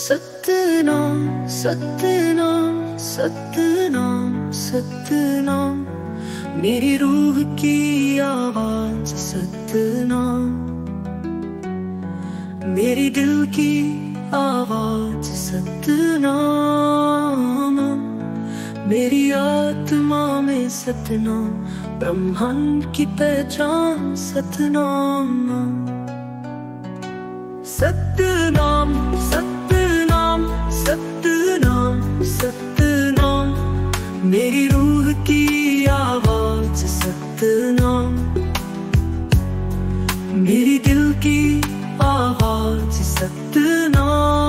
सतनाम सतनाम सतनाम सतनाम, मेरी रूह की आवाज सतनाम, मेरी दिल की आवाज सतनाम, मेरी आत्मा में सतनाम, ब्रह्मांड की पहचान सतनाम। सतनाम सतनाम सतनाम सतनाम, मेरी रूह की आवाज सतनाम, मेरी दिल की आवाज सतनाम,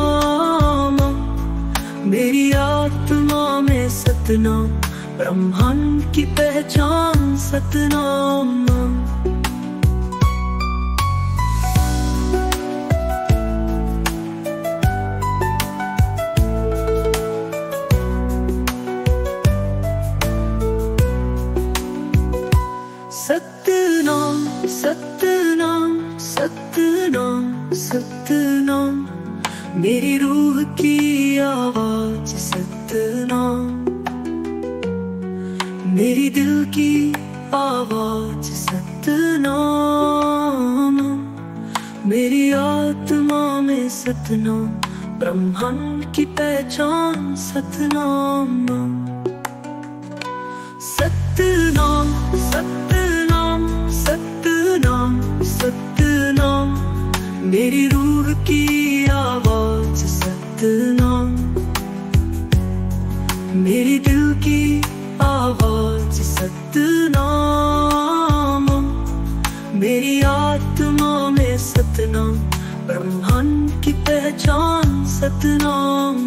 मेरी आत्मा में सतनाम, ब्रह्मांड की पहचान सतनाम। सतनाम सतनाम सतनाम सतनाम, मेरी रूह की आवाज सतनाम, मेरी दिल की आवाज सतनाम, मेरी आत्मा में सतनाम, ब्रह्मांड की पहचान सतनाम। सतनाम सतनाम सतनाम सतनाम, मेरी रूह की आवाज सतनाम, मेरी दिल की आवाज सतनाम, मेरी आत्मा में सतनाम, ब्रह्मांड की पहचान सतनाम।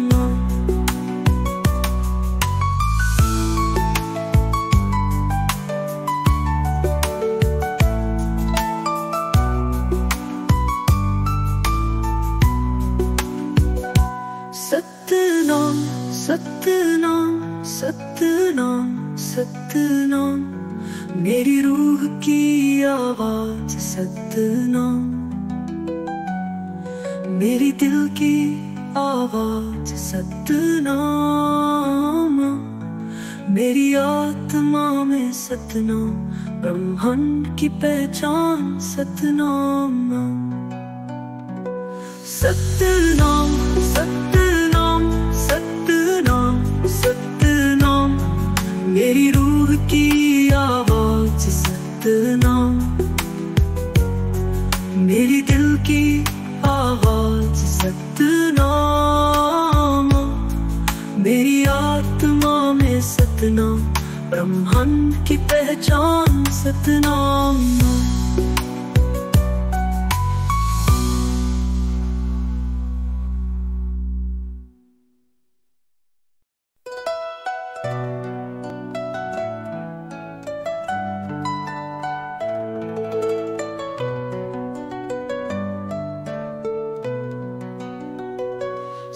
सतनाम सतनाम सतनाम सतनाम, मेरी रूह की आवाज सतनाम, मेरी दिल की आवाज सतनाम, मेरी आत्मा में सतनाम, ब्रह्मांड की पहचान सतनाम। सतनाम सतनाम सतनाम सतनाम, मेरी रूह की आवाज सतनाम, मेरी दिल की आवाज सतनाम, मेरी आत्मा में सतनाम, ब्रह्मांड की पहचान सतनाम।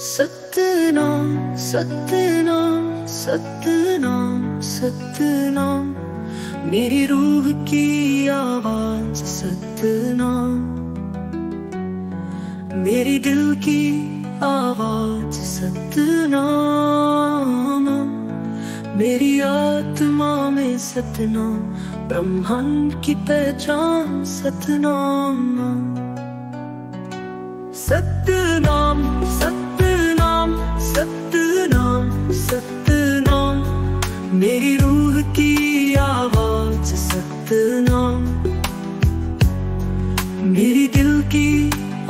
सतनाम सतनाम सतनाम सतनाम, मेरी रूह की आवाज सतनाम, मेरी दिल की आवाज सतनाम, मेरी आत्मा में सतनाम, ब्रह्मांड की पहचान सतनाम। सतनाम सतनाम सतनाम सतनाम, मेरी रूह की आवाज सतनाम, मेरी दिल की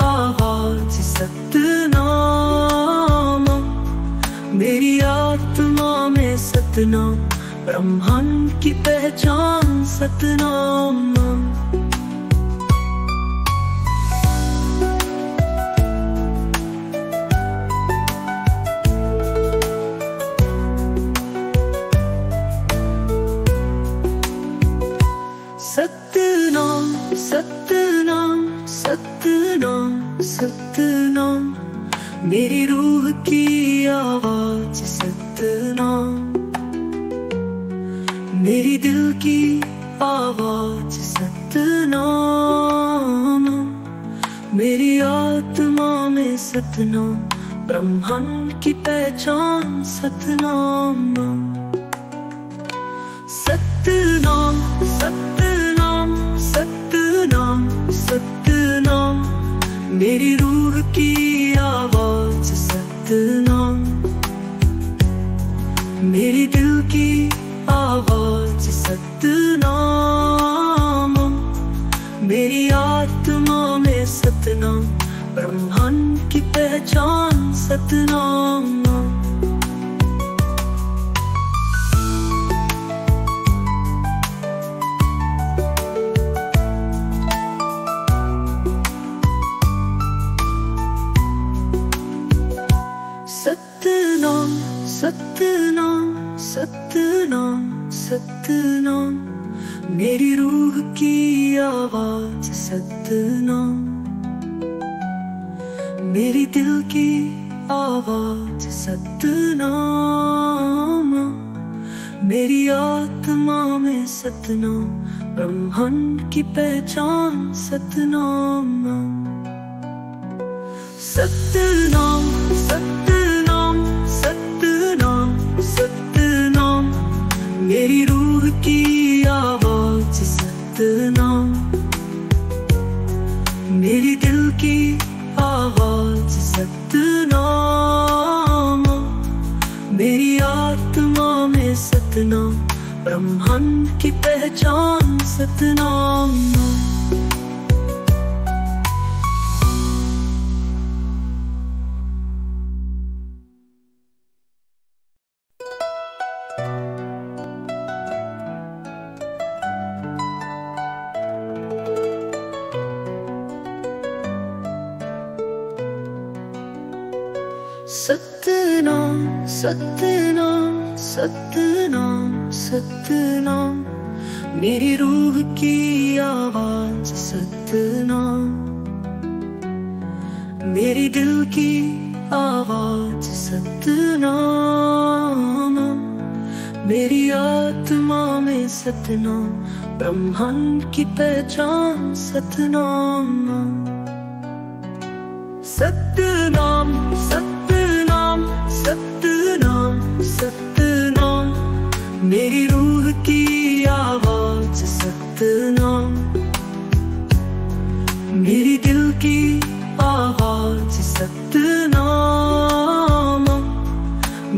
आवाज सतनाम, मेरी आत्मा में सतनाम, ब्रह्मांड की पहचान सतनाम। सतनाम सतनाम सतनाम सतनाम, मेरी रूह की आवाज सतनाम, मेरी दिल की आवाज सतनाम, मेरी आत्मा में सतनाम, ब्रह्मांड की पहचान सतनाम। सतनाम सतनाम सतनाम सतनाम, मेरी रूह की आवाज सतनाम, मेरी दिल की आवाज सतनाम, मेरी आत्मा में सतनाम, ब्रह्मांड की पहचान सतनाम। सतनाम सतनाम सतनाम सतनाम, मेरी रूह की आवाज सतनाम, मेरी दिल की आवाज सतनाम, मेरी आत्मा में सतनाम, ब्रह्मांड की पहचान सतनाम। सतनाम सतनाम सतनाम सतनाम, मेरी रूह की आवाज सतनाम, मेरी दिल की आवाज सतनाम, मेरी आत्मा में सतनाम, ब्रह्मांड की पहचान सतनाम। सतनाम सतनाम सतनाम सतनाम, मेरी रूह की आवाज सतनाम, मेरी दिल की आवाज सतनाम, मेरी आत्मा में सतनाम, ब्रह्मांड की पहचान सतनाम। सतनाम सतनाम सतनाम सतनाम, मेरी रूह की आवाज सतनाम, मेरी दिल की आवाज सतनाम,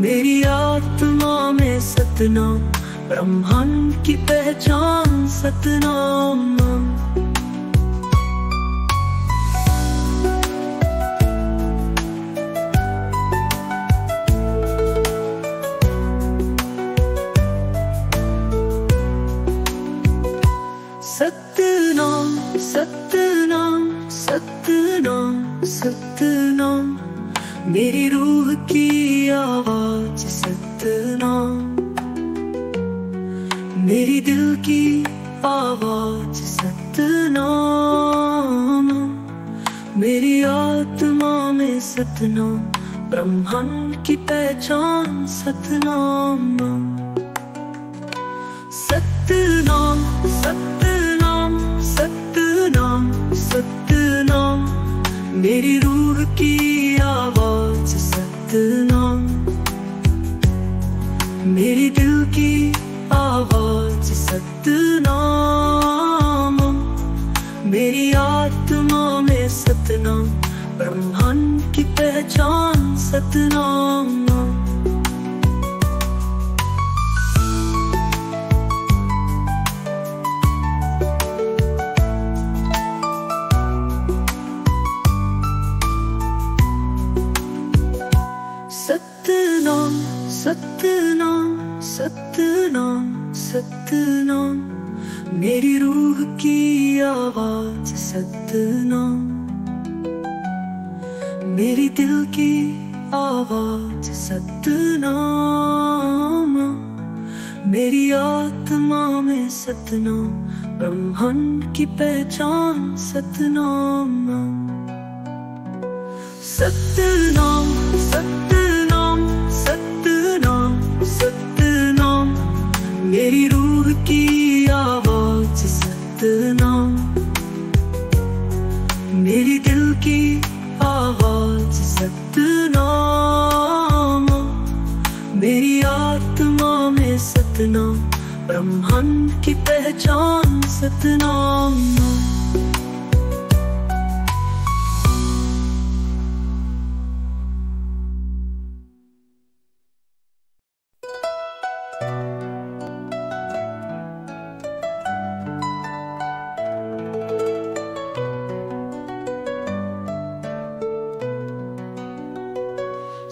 मेरी आत्मा में सतनाम, ब्रह्मांड की पहचान सतनाम। सतनाम सतनाम सतनाम सतनाम, मेरी रूह की आवाज सतनाम, मेरी दिल की आवाज सतनाम, मेरी आत्मा में सतनाम, ब्रह्मांड की पहचान सतनाम। सतनाम सतनाम सतनाम सतनाम, मेरी रूह की आवाज सतनाम, मेरी दिल की आवाज सतनाम, मेरी आत्मा में सतनाम, ब्रह्मांड की पहचान सतनाम। सतनाम सतनाम सतनाम सतनाम, मेरी रूह की आवाज सतनाम, मेरी दिल की आवाज सतनाम, मेरी आत्मा में सतनाम, ब्रह्मांड की पहचान सतनाम। सतनाम सतनाम सतनाम सतनाम, मेरी रूह की आवाज सतनाम, मेरी दिल की आवाज सतनाम, मेरी आत्मा में सतनाम, ब्रह्मांड की पहचान सतनाम।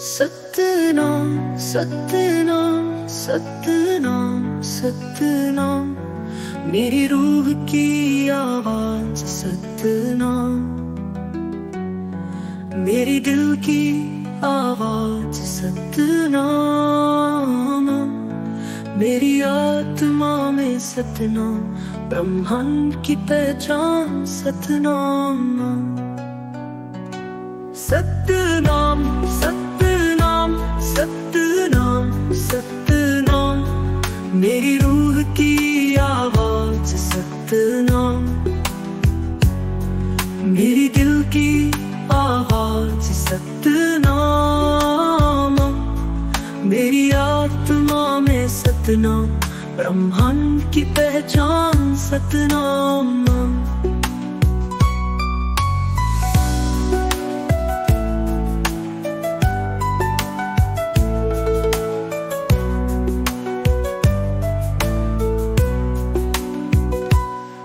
सतनाम सतनाम सतनाम सतनाम, मेरी रूह की आवाज सतनाम, मेरी दिल की आवाज सतनाम, मेरी आत्मा में सतनाम, ब्रह्मांड की पहचान सतनाम। सतनाम सतनाम सतनाम सतनाम, मेरी रूह की आवाज सतनाम, मेरी दिल की आवाज सतनाम, मेरी आत्मा में सतनाम, ब्रह्मांड की पहचान सतनाम।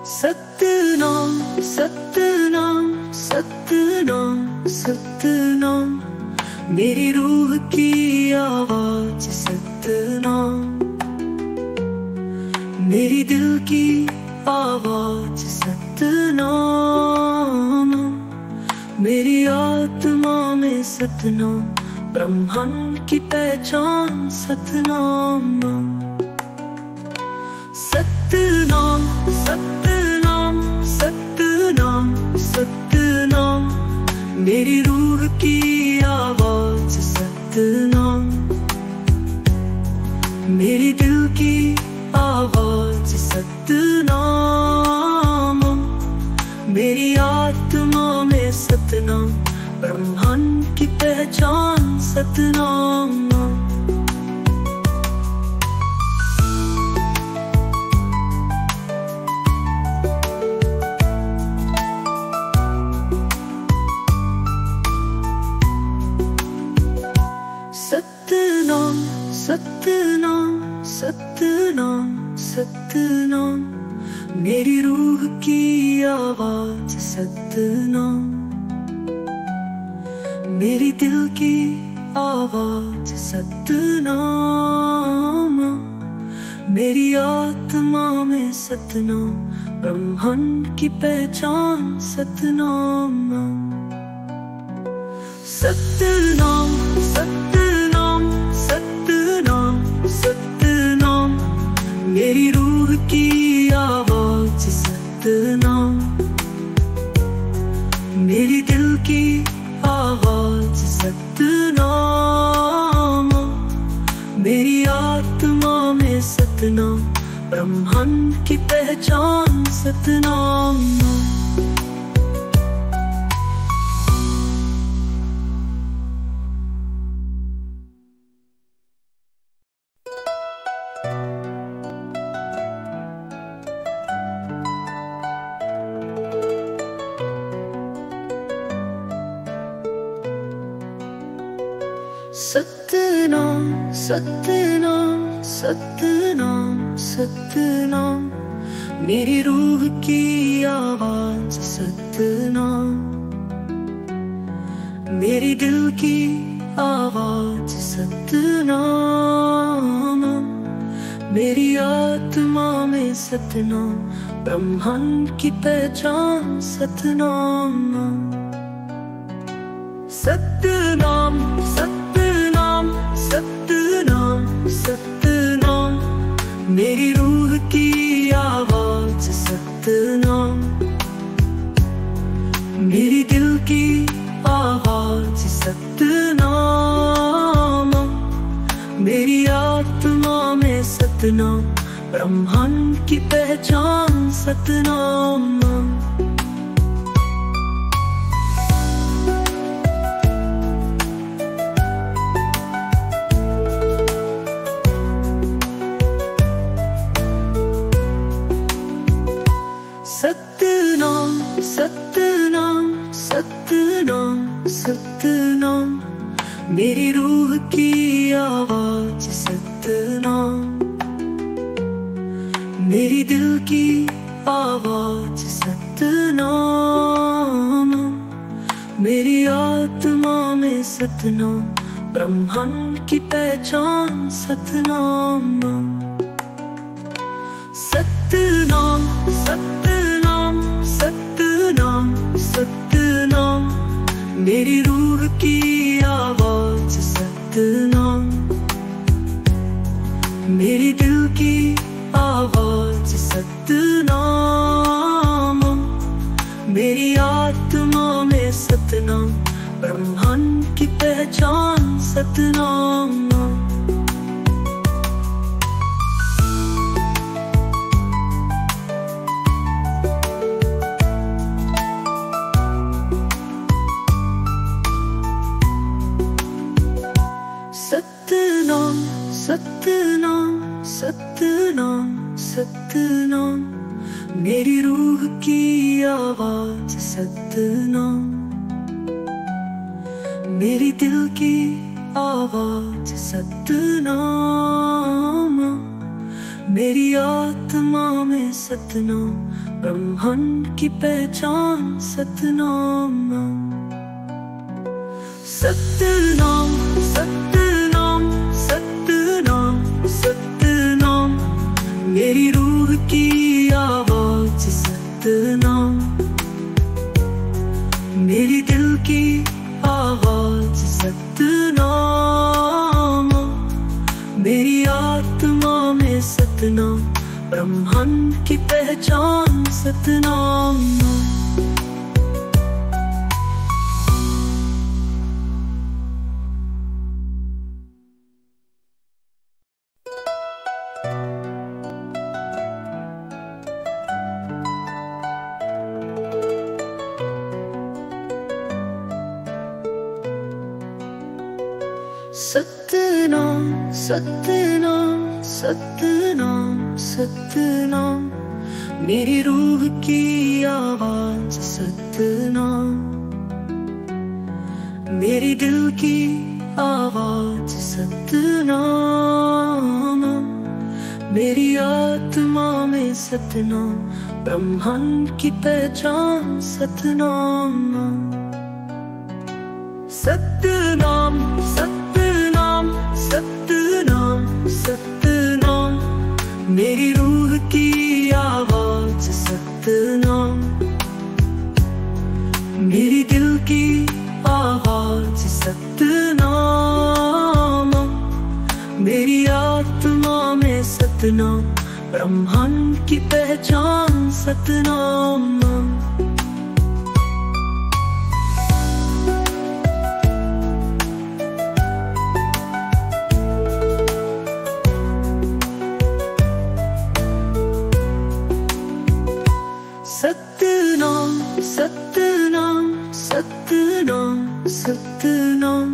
सतनाम सतनाम सतनाम सतनाम, मेरी रूह की आवाज सतनाम, मेरी दिल की आवाज सतनाम, मेरी आत्मा में सतनाम, ब्रह्मांड की पहचान सतनाम। सतनाम सतनाम सतनाम सतनाम, मेरी रूह की आवाज सतनाम, मेरी दिल की आवाज सतनाम, मेरी आत्मा में सतनाम, ब्रह्मांड की पहचान सतनाम। सतनाम सतनाम सतनाम सतनाम, मेरी रूह की आवाज सतनाम, मेरी दिल की आवाज सतनाम, मेरी आत्मा में सतनाम, ब्रह्मांड की पहचान सतनाम। सतनाम सतनाम सतनाम सतनाम, मेरी रूह की आवाज सतनाम, मेरी दिल की आवाज सतनाम, मेरी आत्मा में सतनाम, ब्रह्मांड की पहचान सतनाम। सतनाम सतनाम सतनाम सतनाम, मेरी रूह की आवाज सतनाम, मेरी दिल की आवाज सतनाम, मेरी आत्मा में सतनाम, ब्रह्मांड की पहचान सतनाम। सतनाम सतनाम सतनाम सतनाम, मेरी रूह की आवाज सतनाम, मेरी दिल की आवाज सतनाम, मेरी आत्मा में सतनाम, ब्रह्मांड की पहचान सतनाम। सतनाम। मेरी दिल की आवाज सतनाम, मेरी आत्मा में सतनाम, ब्रह्मांड की पहचान सतनाम। सतनाम सतनाम सतनाम सतनाम, मेरी रूह की आवाज सतनाम, मेरी दिल की आवाज सतनाम, मेरी आत्मा में सतनाम, ब्रह्मांड की पहचान सतनाम। सतनाम सतनाम सतनाम सतनाम, मेरी रूह की आवाज सतनाम, मेरी दिल की आवाज सतनाम, मेरी आत्मा में सतनाम, ब्रह्मांड की पहचान सतनाम। सतनाम सतनाम सतनाम सतनाम, मेरी रूह की आवाज सतनाम, मेरी दिल की आवाज सतनाम, मेरी आत्मा में सतनाम, ब्रह्मांड की पहचान सतनाम। सतनाम सतनाम सतनाम सतनाम, मेरी रूह की आवाज सतनाम, मेरी दिल की आवाज सतनाम, मेरी आत्मा में सतनाम, ब्रह्मांड की पहचान सतनाम। सतनाम सतनाम सतनाम सतनाम, मेरी रूह की आवाज सतनाम, मेरी दिल की आवाज सतनाम, मेरी आत्मा में सतनाम, ब्रह्मांड की पहचान सतनाम। सतनाम सतनाम सतनाम सतनाम,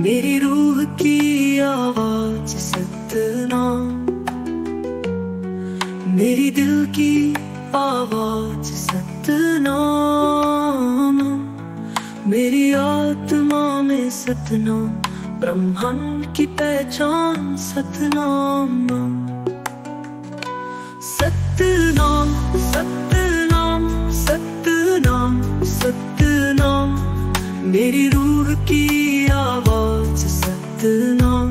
मेरी रूह की आवाज सतनाम, मेरी दिल की आवाज सतनाम, मेरी आत्मा में सतनाम, ब्रह्मांड की पहचान सतनाम। सतनाम सतनाम सतनाम सतनाम, मेरी रूह की आवाज सतनाम,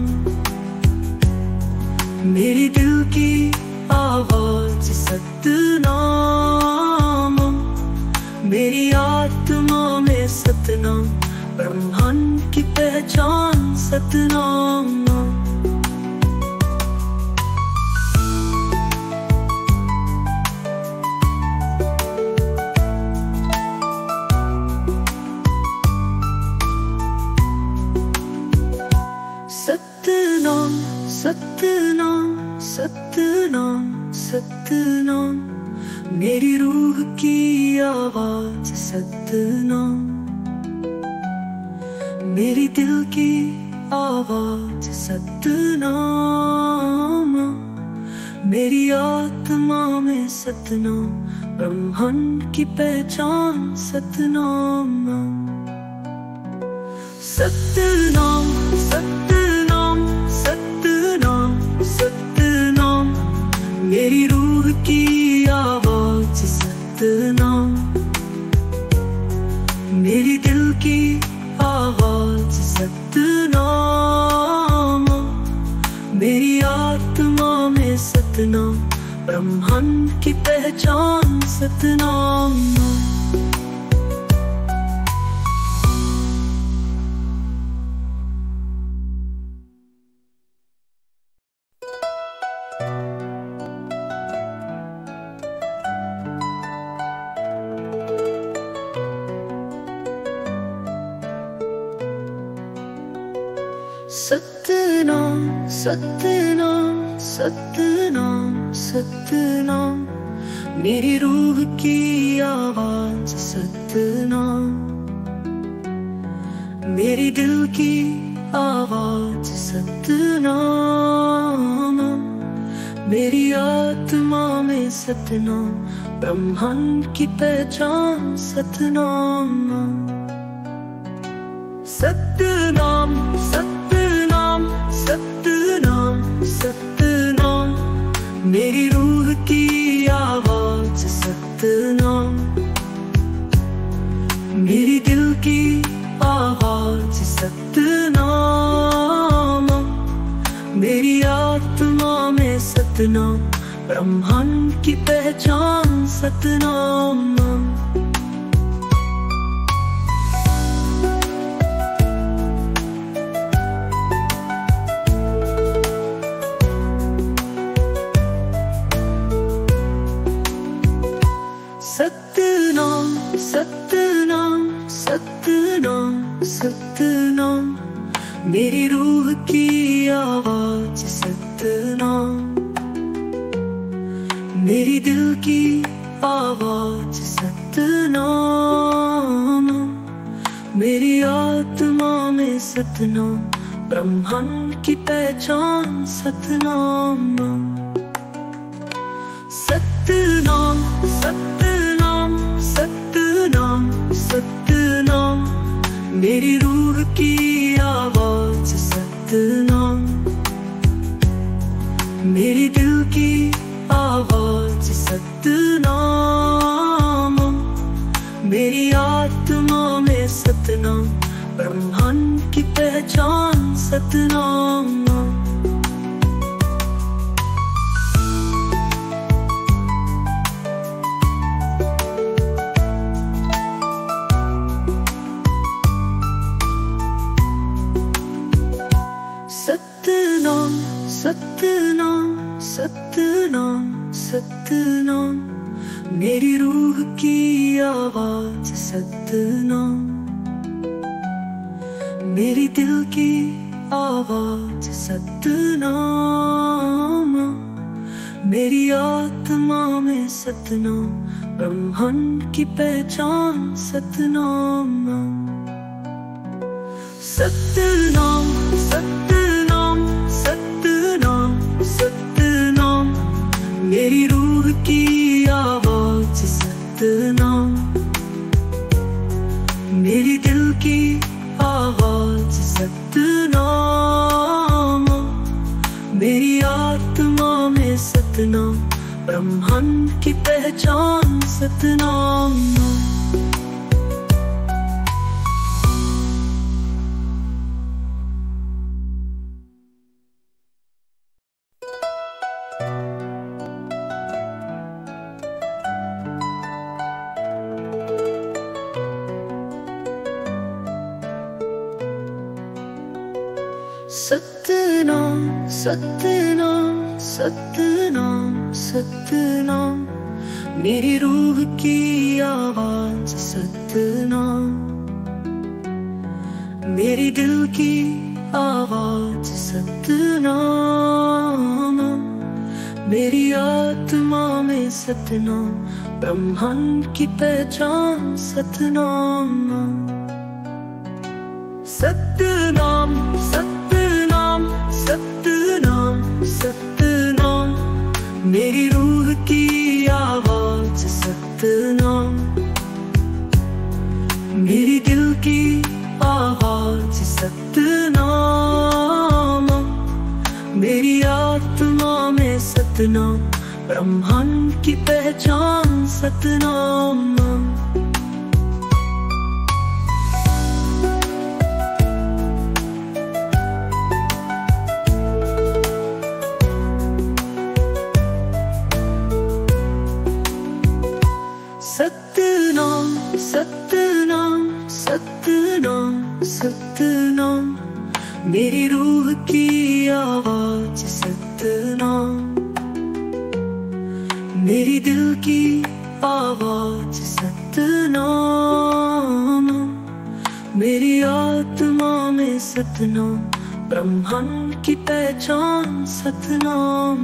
मेरी दिल की आवाज सतनाम, मेरी आत्मा में सतनाम, ब्रह्मांड की पहचान सतनाम। सतनाम सतनाम सतनाम सतनाम, मेरी रूह की आवाज सतनाम, मेरी दिल की आवाज सतनाम, मेरी आत्मा में सतनाम, ब्रह्मांड की पहचान सतनाम। सतनाम सतनाम सतनाम मेरी आत्मा में सतनाम, ब्रह्मांड की पहचान सतनाम। सतनाम सतनाम सतनाम सतनाम, मेरी रूह की आवाज सतनाम, मेरी दिल की आवाज सतनाम, मेरी आत्मा में सतनाम, ब्रह्मांड की पहचान सतनाम। सतनाम सतनाम सतनाम सतनाम, मेरी रूह की आवाज सतनाम, मेरी दिल की आवाज सतनाम, मेरी आत्मा में सतनाम, ब्रह्मांड की पहचान सतनाम। सतनाम सतनाम सतनाम सतनाम, मेरी रूह की आवाज सतनाम, मेरी दिल की आवाज सतनाम, मेरी आत्मा में सतनाम, ब्रह्मांड की पहचान सतनाम। सतनाम सतनाम सतनाम सतनाम, मेरी रूह की आवाज सतनाम, मेरी दिल की आवाज सतनाम, मेरी आत्मा में सतनाम, ब्रह्मांड की पहचान सतनाम। सतनाम सतनाम सतनाम सतनाम, मेरी रूह की आवाज सतनाम, मेरी दिल की आवाज सतनाम, मेरी आत्मा में सतनाम, ब्रह्मांड की पहचान सतनाम। सतनाम सतनाम सतनाम सतनाम, मेरी रूह की आवाज सतनाम, मेरी दिल की आवाज सतनाम, मेरी आत्मा में सतनाम, ब्रह्मांड की पहचान सतनाम। सतनाम सतनाम सतनाम सतनाम, मेरी रूह की आवाज सतनाम, मेरी दिल की आवाज सतनाम, मेरी आत्मा में सतनाम, ब्रह्मांड की पहचान सतनाम। सतनाम सतनाम सतनाम सतनाम, मेरी रूह की आवाज सतनाम, मेरी दिल की आवाज सतनाम, मेरी आत्मा में सतनाम, ब्रह्मांड की पहचान सतनाम। मेरी रूह की आवाज सतनाम, मेरी दिल की आवाज सतनाम, मेरी आत्मा में सतनाम, ब्रह्मांड की पहचान सतनाम।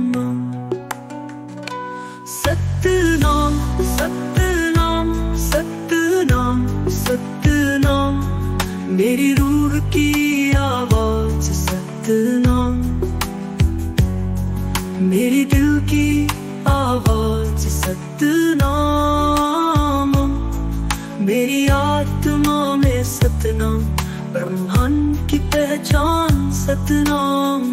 सतनाम सतनाम सतनाम सतनाम, मेरी रूह की आवाज सतनाम, मेरी दिल की आवाज सतनाम, मेरी आत्मा में सतनाम, ब्रह्मांड की पहचान सतनाम।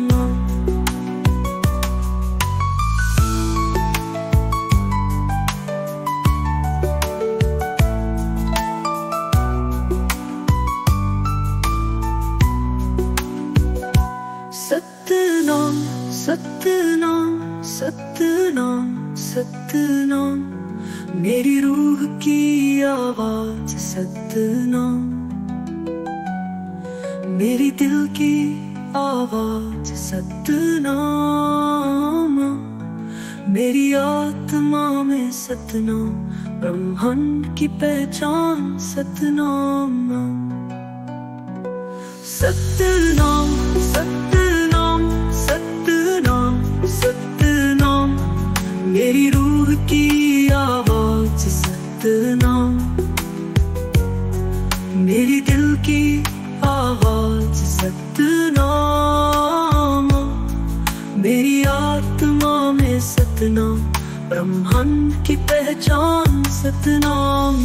सतनाम सतनाम सतनाम सतनाम, मेरी रूह की आवाज सतनाम, मेरी दिल की आवाज सतनाम, मेरी आत्मा में सतनाम, ब्रह्मांड की पहचान सतनाम। सतनाम सतनाम सतनाम सतनाम, मेरी रूह की आवाज सतनाम, मेरी दिल की आवाज सतनाम, मेरी आत्मा में सतनाम, ब्रह्मांड की पहचान सतनाम।